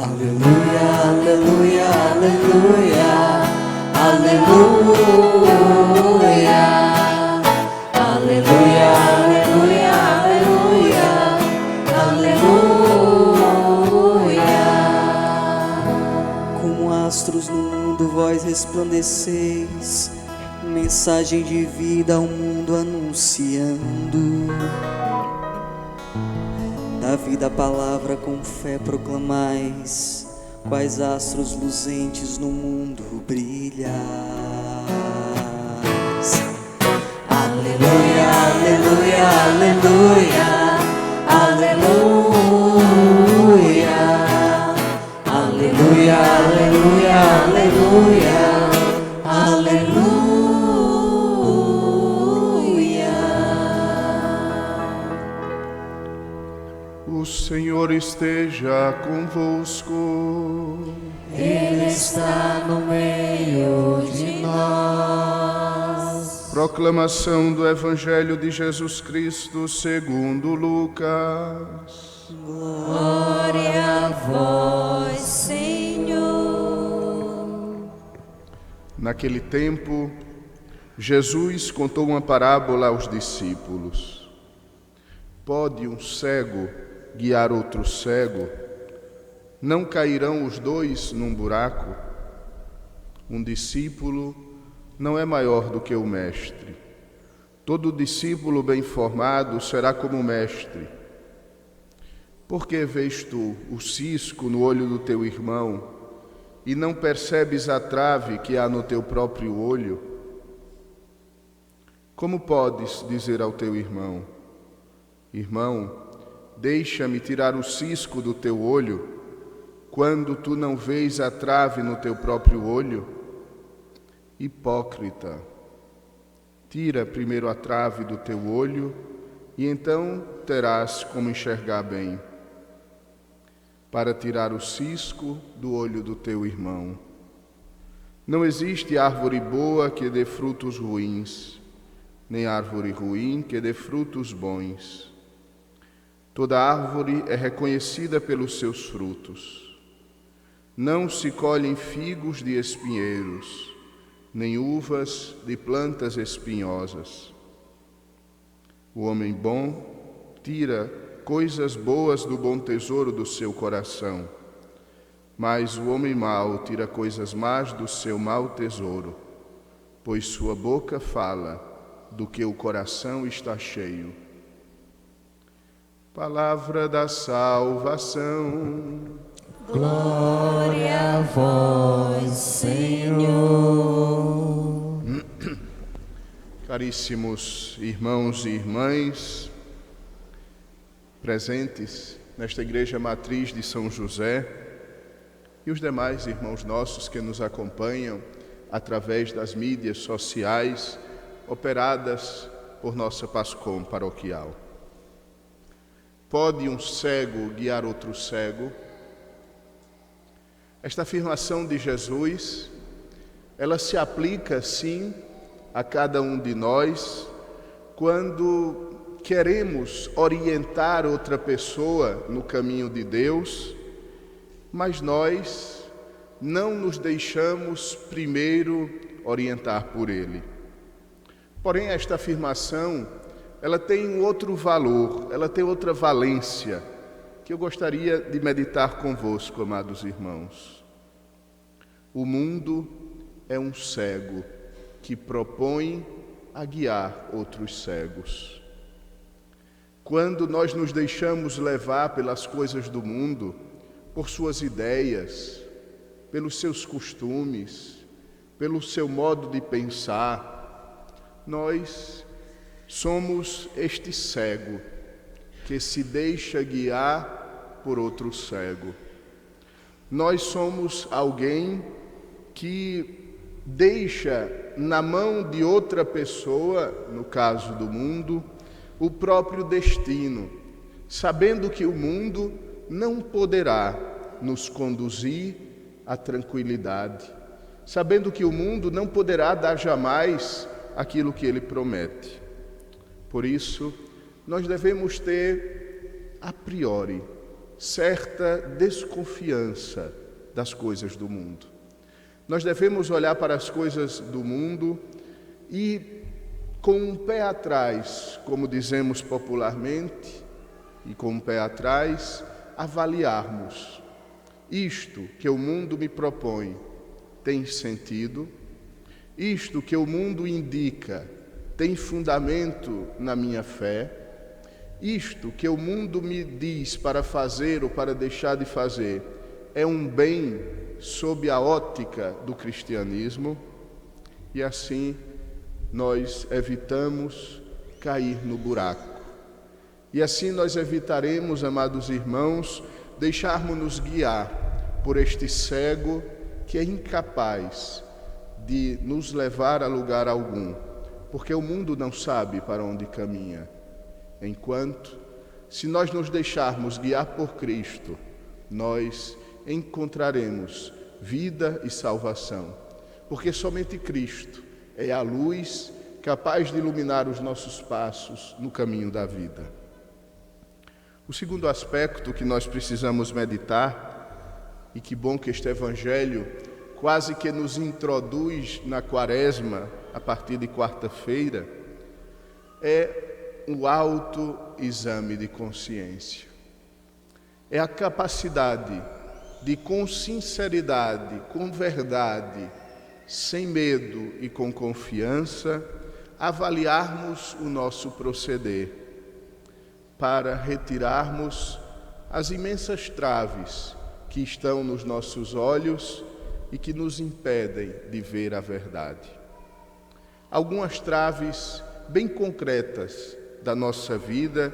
Aleluia, aleluia, aleluia, aleluia, aleluia, aleluia, aleluia, aleluia. Como astros no mundo vós resplandeceis, mensagem de vida ao mundo anunciando. Da vida a palavra com fé proclamais, quais astros luzentes no mundo brilhais. Aleluia, aleluia, aleluia, aleluia, aleluia, aleluia, aleluia, aleluia. O Senhor esteja convosco. Ele está no meio de nós. Proclamação do Evangelho de Jesus Cristo segundo Lucas. Glória a vós, Senhor. Naquele tempo, Jesus contou uma parábola aos discípulos. Pode um cego guiar outro cego? Não cairão os dois num buraco? Um discípulo não é maior do que o mestre. Todo discípulo bem formado será como o mestre. Por que vês tu o cisco no olho do teu irmão e não percebes a trave que há no teu próprio olho? Como podes dizer ao teu irmão: irmão, deixa-me tirar o cisco do teu olho, quando tu não vês a trave no teu próprio olho? Hipócrita, tira primeiro a trave do teu olho, e então terás como enxergar bem, para tirar o cisco do olho do teu irmão. Não existe árvore boa que dê frutos ruins, nem árvore ruim que dê frutos bons. Toda árvore é reconhecida pelos seus frutos. Não se colhem figos de espinheiros, nem uvas de plantas espinhosas. O homem bom tira coisas boas do bom tesouro do seu coração, mas o homem mau tira coisas más do seu mau tesouro, pois sua boca fala do que o coração está cheio. Palavra da salvação. Glória a vós, Senhor. Caríssimos irmãos e irmãs, presentes nesta igreja matriz de São José, e os demais irmãos nossos que nos acompanham através das mídias sociais operadas por nossa PASCOM paroquial. Pode um cego guiar outro cego? Esta afirmação de Jesus, ela se aplica, sim, a cada um de nós, quando queremos orientar outra pessoa no caminho de Deus, mas nós não nos deixamos primeiro orientar por Ele. Porém, esta afirmação, ela tem um outro valor, ela tem outra valência, que eu gostaria de meditar convosco, amados irmãos. O mundo é um cego que propõe a guiar outros cegos. Quando nós nos deixamos levar pelas coisas do mundo, por suas ideias, pelos seus costumes, pelo seu modo de pensar, nós somos este cego que se deixa guiar por outro cego. Nós somos alguém que deixa na mão de outra pessoa, no caso do mundo, o próprio destino, sabendo que o mundo não poderá nos conduzir à tranquilidade, sabendo que o mundo não poderá dar jamais aquilo que ele promete. Por isso, nós devemos ter, a priori, certa desconfiança das coisas do mundo. Nós devemos olhar para as coisas do mundo e, com um pé atrás, como dizemos popularmente, e com um pé atrás, avaliarmos: isto que o mundo me propõe tem sentido? Isto que o mundo indica tem fundamento na minha fé? Isto que o mundo me diz para fazer ou para deixar de fazer é um bem sob a ótica do cristianismo? E assim nós evitamos cair no buraco. E assim nós evitaremos, amados irmãos, deixarmos-nos guiar por este cego que é incapaz de nos levar a lugar algum, porque o mundo não sabe para onde caminha. Enquanto, se nós nos deixarmos guiar por Cristo, nós encontraremos vida e salvação, porque somente Cristo é a luz capaz de iluminar os nossos passos no caminho da vida. O segundo aspecto que nós precisamos meditar, e que bom que este Evangelho quase que nos introduz na Quaresma a partir de quarta-feira, é o autoexame de consciência. É a capacidade de, com sinceridade, com verdade, sem medo e com confiança, avaliarmos o nosso proceder, para retirarmos as imensas traves que estão nos nossos olhos e que nos impedem de ver a verdade. Algumas traves bem concretas da nossa vida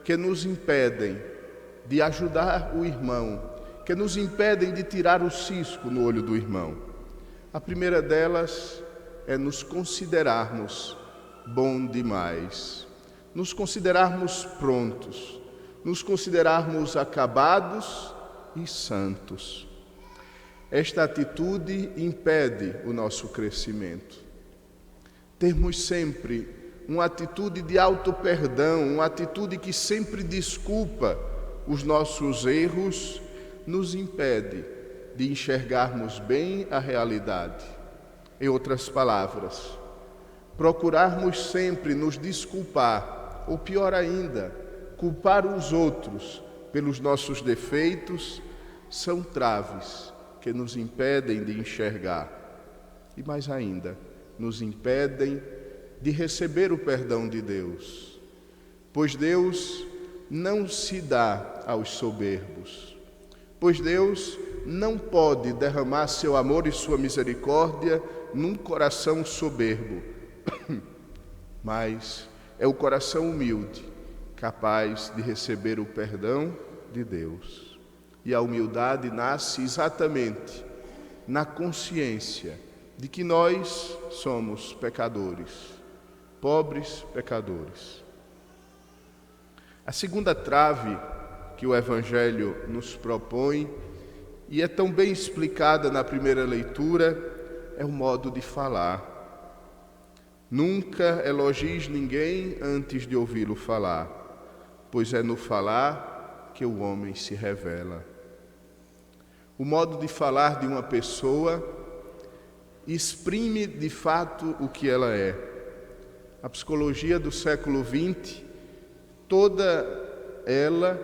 que nos impedem de ajudar o irmão, que nos impedem de tirar o cisco no olho do irmão. A primeira delas é nos considerarmos bom demais, nos considerarmos prontos, nos considerarmos acabados e santos. Esta atitude impede o nosso crescimento. Termos sempre uma atitude de auto-perdão, uma atitude que sempre desculpa os nossos erros, nos impede de enxergarmos bem a realidade. Em outras palavras, procurarmos sempre nos desculpar, ou pior ainda, culpar os outros pelos nossos defeitos, são traves que nos impedem de enxergar e, mais ainda, nos impedem de receber o perdão de Deus, pois Deus não se dá aos soberbos, pois Deus não pode derramar seu amor e sua misericórdia num coração soberbo, mas é o coração humilde, capaz de receber o perdão de Deus. E a humildade nasce exatamente na consciência de que nós somos pecadores, pobres pecadores. A segunda trave que o Evangelho nos propõe, e é tão bem explicada na primeira leitura, é o modo de falar. Nunca elogies ninguém antes de ouvi-lo falar, pois é no falar que o homem se revela. O modo de falar de uma pessoa exprime de fato o que ela é. A psicologia do século XX, toda ela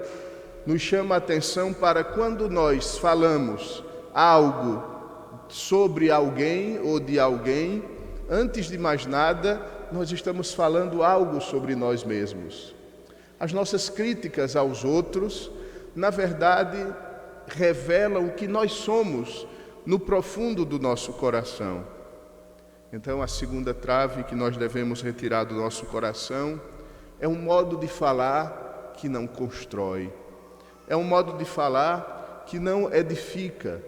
nos chama a atenção para quando nós falamos algo sobre alguém ou de alguém, antes de mais nada, nós estamos falando algo sobre nós mesmos. As nossas críticas aos outros, na verdade, revelam o que nós somos no profundo do nosso coração. Então, a segunda trave que nós devemos retirar do nosso coração é um modo de falar que não constrói, é um modo de falar que não edifica,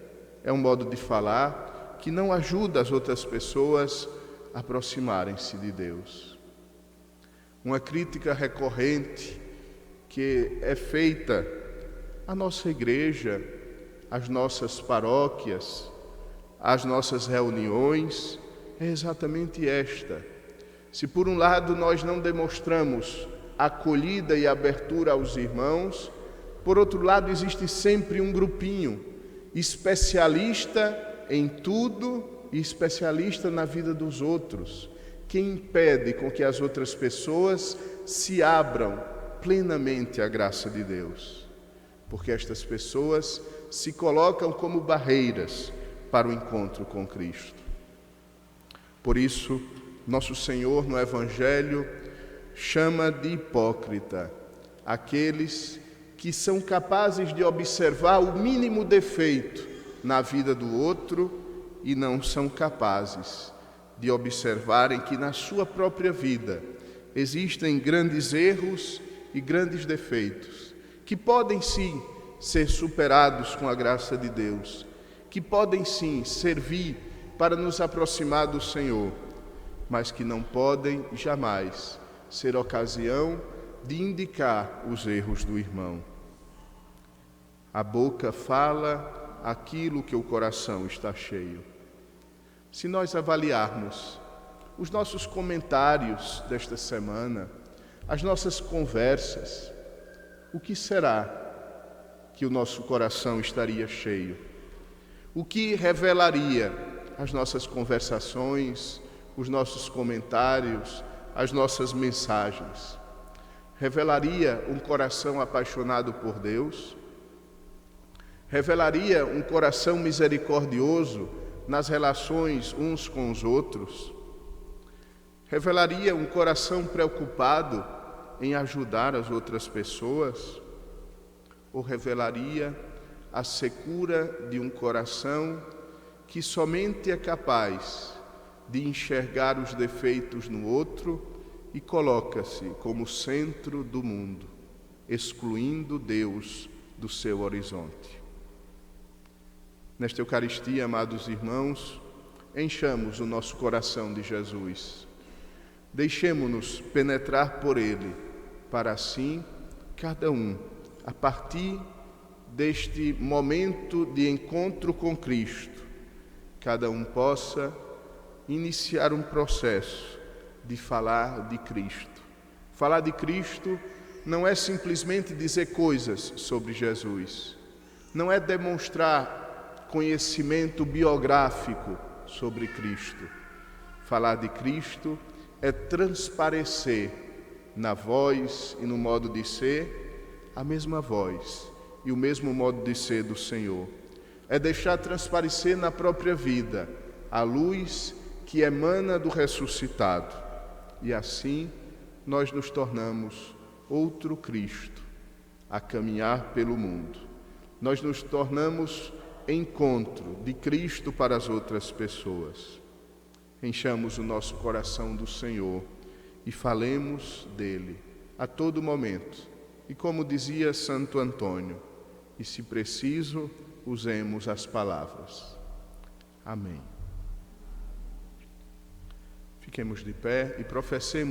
é um modo de falar que não ajuda as outras pessoas a aproximarem-se de Deus. Uma crítica recorrente que é feita à nossa igreja, às nossas paróquias, às nossas reuniões, é exatamente esta. Se por um lado nós não demonstramos acolhida e abertura aos irmãos, Por outro lado, existe sempre um grupinho especialista em tudo e especialista na vida dos outros, que impede com que as outras pessoas se abram plenamente à graça de Deus, porque estas pessoas se colocam como barreiras para o encontro com Cristo. Por isso, nosso Senhor no Evangelho chama de hipócrita aqueles que são capazes de observar o mínimo defeito na vida do outro e não são capazes de observarem que na sua própria vida existem grandes erros e grandes defeitos, que podem sim ser superados com a graça de Deus, que podem sim servir para nos aproximar do Senhor, mas que não podem jamais ser ocasião de indicar os erros do irmão. A boca fala aquilo que o coração está cheio. Se nós avaliarmos os nossos comentários desta semana, as nossas conversas, o que será que o nosso coração estaria cheio? O que revelaria as nossas conversações, os nossos comentários, as nossas mensagens? Revelaria um coração apaixonado por Deus? Revelaria um coração misericordioso nas relações uns com os outros? Revelaria um coração preocupado em ajudar as outras pessoas? Ou revelaria a secura de um coração que somente é capaz de enxergar os defeitos no outro e coloca-se como centro do mundo, excluindo Deus do seu horizonte? Nesta Eucaristia, amados irmãos, enchamos o nosso coração de Jesus. Deixemo-nos penetrar por Ele, para assim, cada um, a partir deste momento de encontro com Cristo, cada um possa iniciar um processo de falar de Cristo. Falar de Cristo não é simplesmente dizer coisas sobre Jesus, não é demonstrar conhecimento biográfico sobre Cristo. Falar de Cristo é transparecer na voz e no modo de ser a mesma voz e o mesmo modo de ser do Senhor. É deixar transparecer na própria vida a luz que emana do ressuscitado. E assim nós nos tornamos outro Cristo a caminhar pelo mundo. Nós nos tornamos encontro de Cristo para as outras pessoas. Enchamos o nosso coração do Senhor e falemos dele a todo momento. E como dizia Santo Antônio, e se preciso, usemos as palavras. Amém. Fiquemos de pé e professemos